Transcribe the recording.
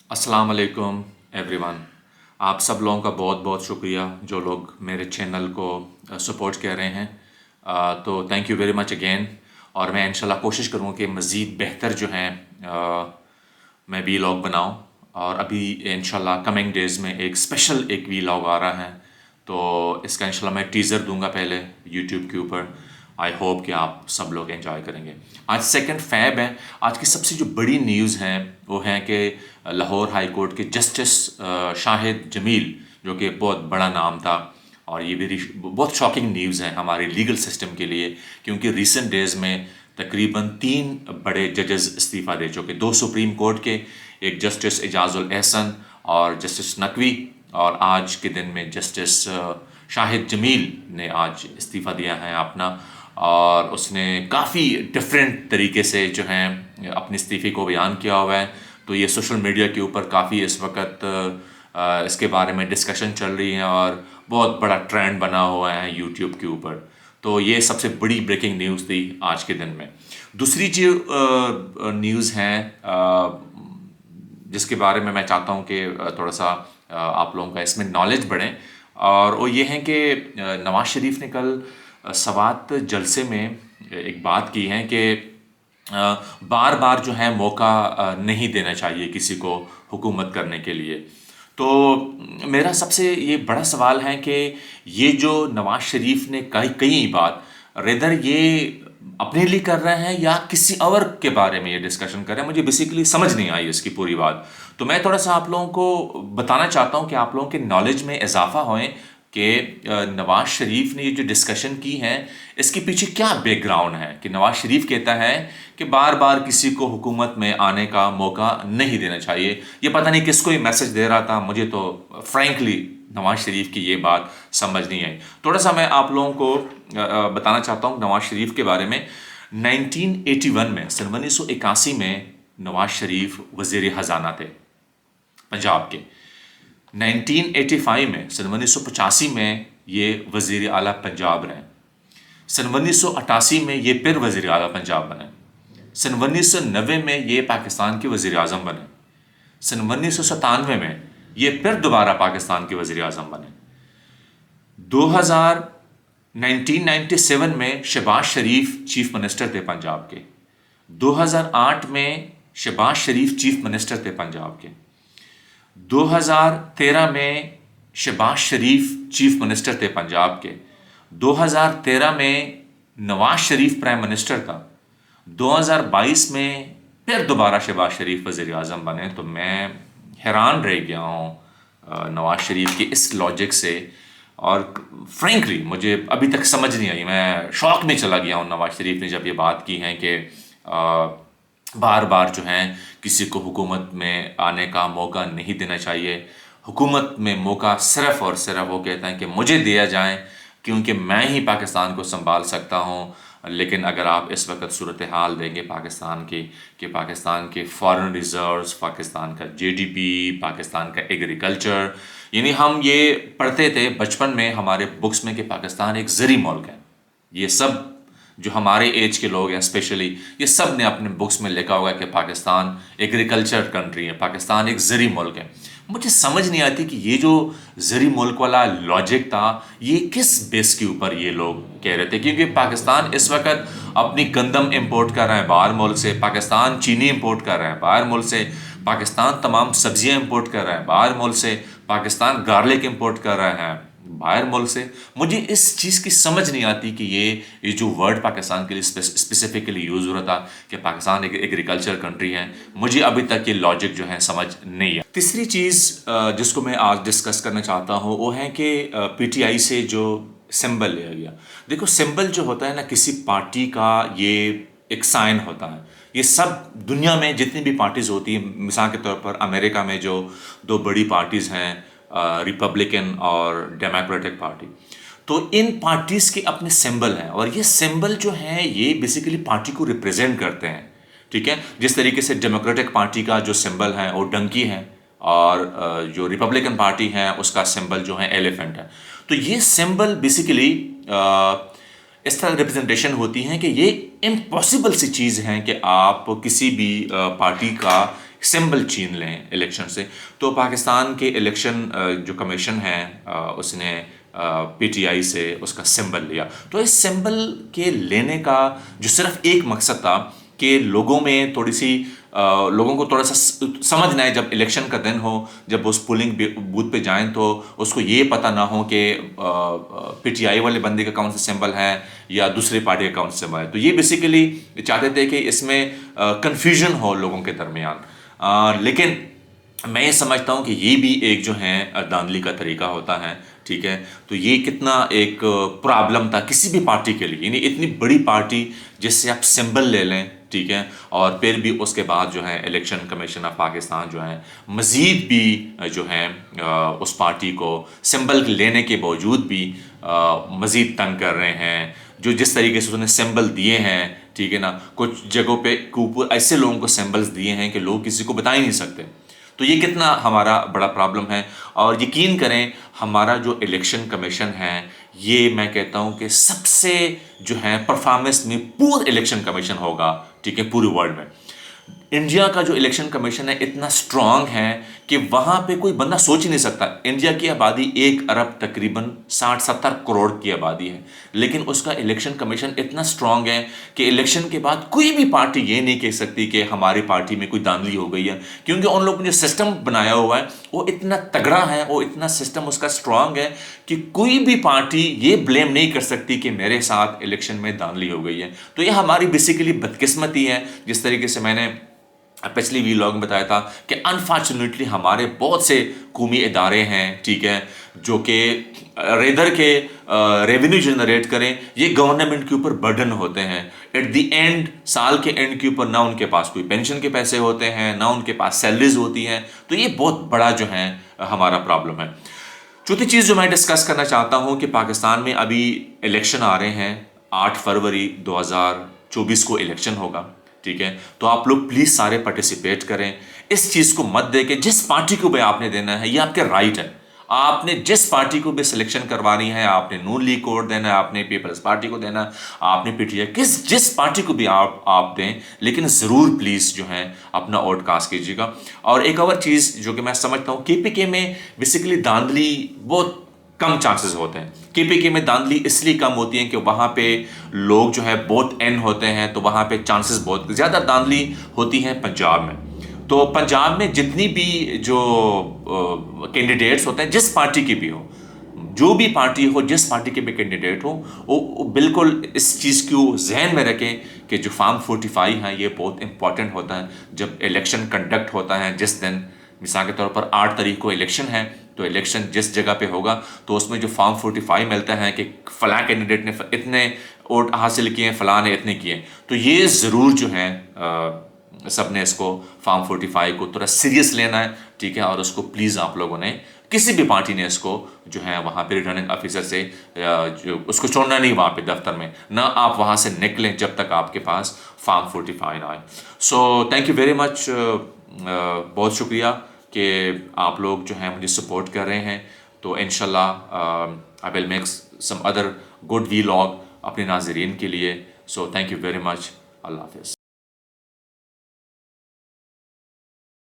अस्सलाम वालेकुम एवरीवन। आप सब लोगों का बहुत बहुत शुक्रिया जो लोग मेरे चैनल को सपोर्ट कर रहे हैं। तो thank you very much again. और मैं इंशाल्लाह कोशिश करूँगा कि मज़ीद बेहतर जो हैं मैं वीलॉग बनाऊँ। और अभी इंशाल्लाह कमिंग डेज़ में एक स्पेशल एक वीलॉग आ रहा है, तो इसका इंशाल्लाह मैं टीज़र दूंगा पहले यूट्यूब के ऊपर। आई होप कि आप सब लोग एंजॉय करेंगे। आज सेकंड फैब है। आज की सबसे जो बड़ी न्यूज़ है वो है कि लाहौर हाई कोर्ट के जस्टिस शाहिद जमील, जो कि बहुत बड़ा नाम था, और ये भी बहुत शॉकिंग न्यूज़ है हमारे लीगल सिस्टम के लिए, क्योंकि रिसेंट डेज़ में तकरीबन 3 बड़े जजेस इस्तीफ़ा दे चुके। 2 सुप्रीम कोर्ट के, एक जस्टिस एजाजुल एहसन और जस्टिस नकवी, और आज के दिन में जस्टिस शाहिद जमील ने आज इस्तीफ़ा दिया है अपना। और उसने काफ़ी डिफरेंट तरीके से जो है अपने इस्तीफ़े को बयान किया हुआ है। तो ये सोशल मीडिया के ऊपर काफ़ी इस वक्त इसके बारे में डिस्कशन चल रही है और बहुत बड़ा ट्रेंड बना हुआ है यूट्यूब के ऊपर। तो ये सबसे बड़ी ब्रेकिंग न्यूज़ थी आज के दिन में। दूसरी जो न्यूज़ है जिसके बारे में मैं चाहता हूँ कि थोड़ा सा आप लोगों का इसमें नॉलेज बढ़े, और वो ये है कि नवाज़ शरीफ ने कल सवात जलसे में एक बात की है कि बार बार जो है मौका नहीं देना चाहिए किसी को हुकूमत करने के लिए। तो मेरा सबसे ये बड़ा सवाल है कि ये जो नवाज़ शरीफ ने कई बात रेदर ये अपने लिए कर रहे हैं या किसी और के बारे में ये डिस्कशन कर रहे हैं, मुझे बेसिकली समझ नहीं आई इसकी पूरी बात। तो मैं थोड़ा सा आप लोगों को बताना चाहता हूँ कि आप लोगों के नॉलेज में इजाफा होए कि नवाज़ शरीफ ने ये जो डिस्कशन की है इसके पीछे क्या बैकग्राउंड है। कि नवाज़ शरीफ कहता है कि बार बार किसी को हुकूमत में आने का मौका नहीं देना चाहिए। ये पता नहीं किसको ये मैसेज दे रहा था, मुझे तो फ्रैंकली नवाज़ शरीफ की ये बात समझ नहीं आई। थोड़ा सा मैं आप लोगों को बताना चाहता हूँ नवाज़ शरीफ के बारे में। 1981 में, सन 1981 में नवाज़ शरीफ वज़ीर ख़जाना थे पंजाब के। 1985 में, सन 1985 में ये वज़ीर आला पंजाब रहे। सन 1988 में ये फिर वज़ीर आला पंजाब बने। सन 1990 में ये पाकिस्तान के वज़ीर आज़म बने। सन 1997 में ये फिर दोबारा पाकिस्तान के वज़ीर आज़म बने। 1997 में शहबाज शरीफ चीफ मिनिस्टर थे पंजाब के। 2008 में शहबाज शरीफ चीफ मिनिस्टर थे पंजाब के। 2013 में शहबाज शरीफ चीफ मिनिस्टर थे पंजाब के। 2013 में नवाज शरीफ प्राइम मिनिस्टर था। 2022 में फिर दोबारा शहबाज शरीफ वज़ीर आज़म बने। तो मैं हैरान रह गया हूँ नवाज शरीफ के इस लॉजिक से, और फ्रेंकली मुझे अभी तक समझ नहीं आई। मैं शॉक में चला गया हूँ नवाज शरीफ ने जब ये बात की है कि बार बार जो है किसी को हुकूमत में आने का मौका नहीं देना चाहिए। हुकूमत में मौका सिर्फ़ और सिर्फ वो कहते हैं कि मुझे दिया जाए क्योंकि मैं ही पाकिस्तान को संभाल सकता हूँ। लेकिन अगर आप इस वक्त सूरत हाल देंगे पाकिस्तान की, कि पाकिस्तान के फॉरेन रिजर्व्स, पाकिस्तान का जीडीपी, पाकिस्तान का एग्रीकल्चर, यानी हम ये पढ़ते थे बचपन में हमारे बुक्स में कि पाकिस्तान एक ज़री मुल्क है। ये सब जो हमारे एज के लोग हैं स्पेशली, ये सब ने अपने बुक्स में लिखा होगा कि पाकिस्तान एग्रीकल्चर कंट्री है, पाकिस्तान एक ज़री मुल्क है। मुझे समझ नहीं आती कि ये जो ज़री मुल्क वाला लॉजिक था ये किस बेस के ऊपर ये लोग कह रहे थे। क्योंकि पाकिस्तान इस वक्त अपनी गंदम इंपोर्ट कर रहा है बाहर मुल्क से, पाकिस्तान चीनी इंपोर्ट कर रहा है बाहर मुल्क से, पाकिस्तान तमाम सब्जियां इंपोर्ट कर रहा है बाहर मुल्क से, पाकिस्तान गार्लिक इंपोर्ट कर रहा है बाहर मुल्क से। मुझे इस चीज़ की समझ नहीं आती कि ये जो वर्ड पाकिस्तान के लिए स्पेसिफिकली यूज़ हो रहा था कि पाकिस्तान एक एग्रीकल्चर कंट्री है, मुझे अभी तक ये लॉजिक जो है समझ नहीं है। तीसरी चीज़ जिसको मैं आज डिस्कस करना चाहता हूँ वो है कि पीटीआई से जो सिंबल लिया गया। देखो, सिंबल जो होता है ना किसी पार्टी का, ये एक साइन होता है। ये सब दुनिया में जितनी भी पार्टीज़ होती हैं, मिसाल के तौर पर अमेरिका में जो 2 बड़ी पार्टीज़ हैं, रिपब्लिकन और डेमोक्रेटिक पार्टी, तो इन पार्टीज़ के अपने सिंबल हैं, और ये सिंबल जो हैं ये बेसिकली पार्टी को रिप्रेजेंट करते हैं। ठीक है, जिस तरीके से डेमोक्रेटिक पार्टी का जो सिंबल है वो डंकी है, और जो रिपब्लिकन पार्टी है उसका सिंबल जो है एलिफेंट है। तो ये सिंबल बेसिकली इस तरह रिप्रेजेंटेशन होती हैं कि ये इम्पॉसिबल सी चीज़ है कि आप किसी भी पार्टी का سمبل چھین لیں الیکشن سے. تو پاکستان کے الیکشن جو کمیشن ہے اس نے پی ٹی آئی سے اس کا سمبل لیا. تو اس سمبل کے لینے کا جو صرف ایک مقصد تھا کہ لوگوں میں تھوڑی سی لوگوں کو تھوڑا سا سمجھنا ہے، جب الیکشن کا دن ہو، جب اس پولنگ بوتھ پہ جائیں تو اس کو یہ پتہ نہ ہو کہ پی ٹی آئی والے بندے کا کون سا سمبل ہے یا دوسرے پارٹی کا کون سا سمبل ہے. تو یہ بیسیکلی چاہتے تھے کہ اس میں کنفیوژن ہو لوگوں کے درمیان. لیکن میں یہ سمجھتا ہوں کہ یہ بھی ایک جو ہے دھاندلی کا طریقہ ہوتا ہے. ٹھیک ہے، تو یہ کتنا ایک پرابلم تھا کسی بھی پارٹی کے لیے، یعنی اتنی بڑی پارٹی جس سے آپ سمبل لے لیں، ٹھیک ہے، اور پھر بھی اس کے بعد جو ہے الیکشن کمیشن آف پاکستان جو ہے مزید بھی جو ہے اس پارٹی کو سمبل لینے کے باوجود بھی مزید تنگ کر رہے ہیں. جو جس طریقے سے انہوں نے سمبل دیے ہیں، ٹھیک ہے نا، کچھ جگہوں پہ اوپر ایسے لوگوں کو سمبلز دیے ہیں کہ لوگ کسی کو بتا ہی نہیں سکتے. تو یہ کتنا ہمارا بڑا پرابلم ہے. اور یقین کریں ہمارا جو الیکشن کمیشن ہے یہ میں کہتا ہوں کہ سب سے جو ہے پرفارمنس میں پور الیکشن کمیشن ہوگا، ٹھیک ہے، پورے ورلڈ میں. انڈیا کا جو الیکشن کمیشن ہے اتنا سٹرانگ ہے کہ وہاں پہ کوئی بندہ سوچ ہی نہیں سکتا. انڈیا کی آبادی 1 ارب تقریباً 60-70 کروڑ کی آبادی ہے، لیکن اس کا الیکشن کمیشن اتنا سٹرانگ ہے کہ الیکشن کے بعد کوئی بھی پارٹی یہ نہیں کہہ سکتی کہ ہماری پارٹی میں کوئی دھاندلی ہو گئی ہے، کیونکہ ان لوگوں نے جو سسٹم بنایا ہوا ہے وہ اتنا تگڑا ہے، وہ اتنا سسٹم اس کا سٹرانگ ہے کہ کوئی بھی پارٹی یہ بلیم نہیں کر سکتی کہ میرے ساتھ الیکشن میں دھاندلی ہو گئی ہے. تو یہ ہماری بیسیکلی بدقسمتی ہے. جس طریقے سے میں نے پچھلی ویلاگ میں بتایا تھا کہ انفارچونیٹلی ہمارے بہت سے قومی ادارے ہیں، ٹھیک ہے، جو کہ ریدر کے ریونیو جنریٹ کریں، یہ گورنمنٹ کے اوپر برڈن ہوتے ہیں. ایٹ دی اینڈ، سال کے اینڈ کے اوپر نہ ان کے پاس کوئی پینشن کے پیسے ہوتے ہیں، نہ ان کے پاس سیلریز ہوتی ہیں. تو یہ بہت بڑا جو ہے ہمارا پرابلم ہے. چوتھی چیز جو میں ڈسکس کرنا چاہتا ہوں کہ پاکستان میں ابھی الیکشن آ رہے ہیں. 8 فروری 2024 کو الیکشن ہوگا، ٹھیک ہے. تو آپ لوگ پلیز سارے پارٹیسپیٹ کریں. اس چیز کو مت دے کہ جس پارٹی کو بھی آپ نے دینا ہے یہ آپ کے رائٹ ہے. آپ نے جس پارٹی کو بھی سلیکشن کروانی ہے، آپ نے نون لیگ کو ووٹ دینا ہے، آپ نے پیپلز پارٹی کو دینا ہے، آپ نے پی ٹی آئی، جس پارٹی کو بھی آپ دیں، لیکن ضرور پلیز جو ہے اپنا ووٹ کاسٹ کیجیے گا. اور ایک اور چیز جو کہ میں سمجھتا ہوں، کے پی کے میں بیسیکلی دھاندلی بہت کم چانسز ہوتے ہیں. کے پی کے میں دھاندلی اس لیے کم ہوتی ہیں کہ وہاں پہ لوگ جو ہے بہت این ہوتے ہیں، تو وہاں پہ چانسز بہت زیادہ دھاندلی ہوتی ہیں پنجاب میں. تو پنجاب میں جتنی بھی جو کینڈیڈیٹس ہوتے ہیں، جس پارٹی کی بھی ہو، جو بھی پارٹی ہو، جس پارٹی کے بھی کینڈیڈیٹ ہو، وہ بالکل اس چیز کو ذہن میں رکھیں کہ جو فارم 45 ہے یہ بہت امپورٹنٹ ہوتا ہے. جب الیکشن کنڈکٹ ہوتا ہے جس دن، مثال کے طور پر 8 تاریخ کو الیکشن ہے، تو الیکشن جس جگہ پہ ہوگا تو اس میں جو فارم 45 ملتا ہے کہ فلاں کینڈیڈیٹ نے اتنے ووٹ حاصل کیے ہیں، فلاں نے اتنے کیے، تو یہ ضرور جو ہے سب نے اس کو فارم 45 کو تھوڑا سیریس لینا ہے، ٹھیک ہے. اور اس کو پلیز آپ لوگوں نے، کسی بھی پارٹی نے اس کو جو ہے وہاں پہ ریٹرننگ آفیسر سے جو اس کو چھوڑنا نہیں وہاں پہ دفتر میں، نہ آپ وہاں سے نکلیں جب تک آپ کے پاس فارم 45 نہ آئے. سو تھینک یو ویری مچ. بہت شکریہ کہ آپ لوگ جو ہیں مجھے سپورٹ کر رہے ہیں. تو انشاءاللہ I will make some other good vlog اپنے ناظرین کے لیے. So thank you very much. اللہ حافظ.